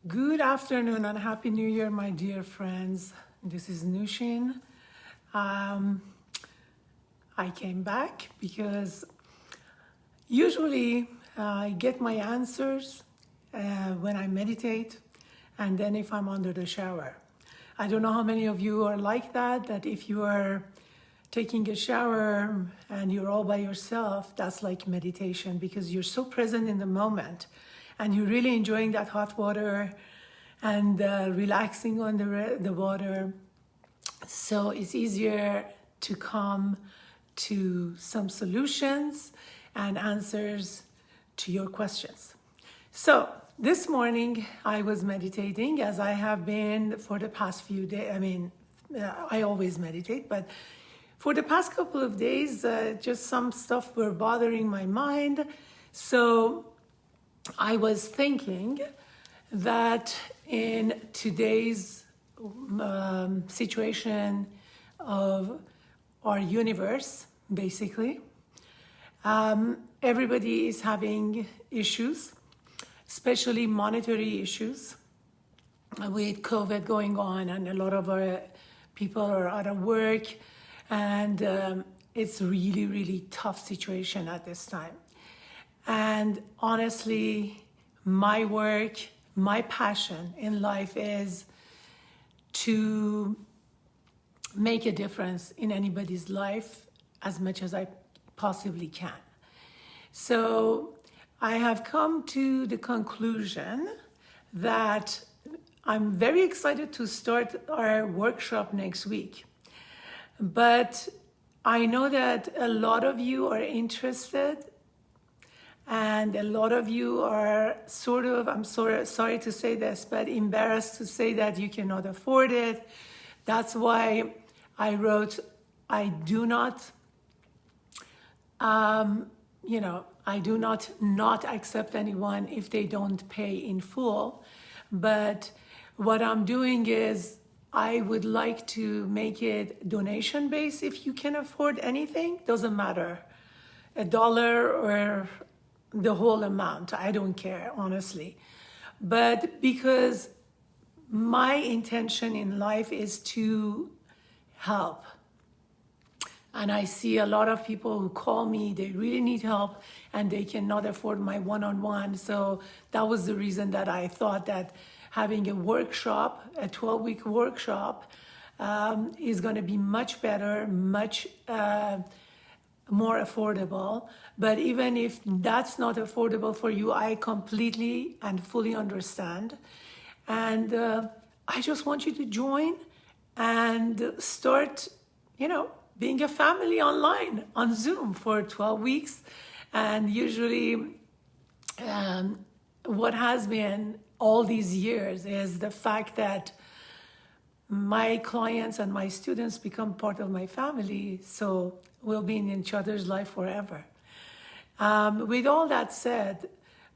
Good afternoon and Happy New Year, my dear friends. This is Nushin. Um, I came back because usually I get my answers when I meditate and then if I'm under the shower. I don't know how many of you are like that if you are taking a shower and you're all by yourself, that's like meditation because you're so present in the moment and you're really enjoying that hot water and relaxing on the water. So it's easier to come to some solutions and answers to your questions. So this morning I was meditating as I have been for the past few days. I always meditate, but for the past couple of days, just some stuff were bothering my mind. So I was thinking that in today's situation of our universe, basically, everybody is having issues, especially monetary issues with COVID going on, and a lot of our people are out of work, and it's really, really tough situation at this time. And honestly, my work, my passion in life is to make a difference in anybody's life as much as I possibly can. So I have come to the conclusion that I'm very excited to start our workshop next week. But I know that a lot of you are interested and a lot of you are sort of, I'm sorry to say this, but embarrassed to say that you cannot afford it. That's why I wrote, I do not not accept anyone if they don't pay in full. But what I'm doing is I would like to make it donation based. If you can afford anything, doesn't matter, $1 or the whole amount, I don't care, honestly. But because my intention in life is to help. And I see a lot of people who call me, they really need help and they cannot afford my one-on-one. So that was the reason that I thought that having a workshop, a 12-week workshop, is going to be much better, much more affordable. But even if that's not affordable for you, I completely and fully understand. And I just want you to join and start, being a family online on Zoom for 12 weeks. And usually what has been all these years is the fact that my clients and my students become part of my family, so we'll be in each other's life forever. With all that said,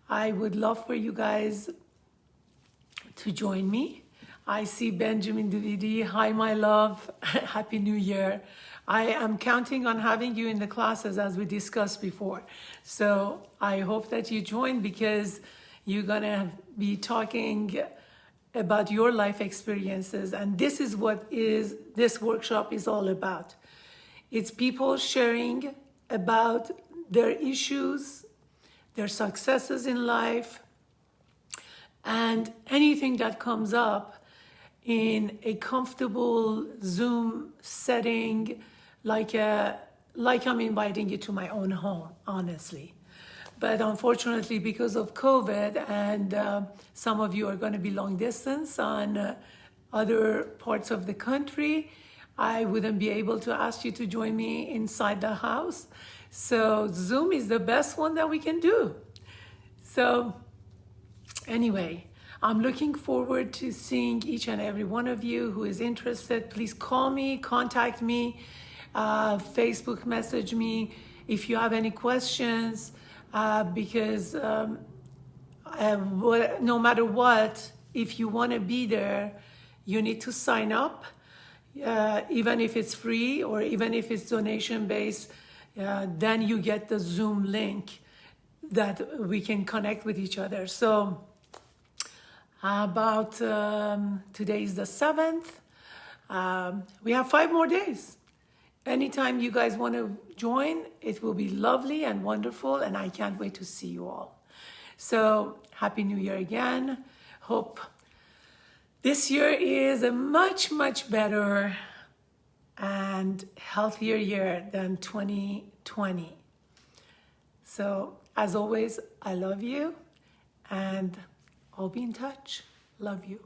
I would love for you guys to join me. I see Benjamin Duvidi. Hi, my love. Happy New Year. I am counting on having you in the classes as we discussed before. So I hope that you join because you're going to be talking about your life experiences. And this is what this workshop is all about. It's people sharing about their issues, their successes in life, and anything that comes up in a comfortable Zoom setting, like I'm inviting you to my own home, honestly. But unfortunately, because of COVID, and some of you are going to be long distance on other parts of the country, I wouldn't be able to ask you to join me inside the house. So Zoom is the best one that we can do. So anyway, I'm looking forward to seeing each and every one of you who is interested. Please call me, contact me, Facebook message me if you have any questions, because no matter what, if you want to be there, you need to sign up, even if it's free or even if it's donation based. Then you get the Zoom link that we can connect with each other. So About today is the 7th. We have 5 more days. Anytime you guys want to join, it will be lovely and wonderful, and I can't wait to see you all. So, Happy New Year again. Hope this year is a much, much better and healthier year than 2020. So, as always, I love you, and I'll be in touch. Love you.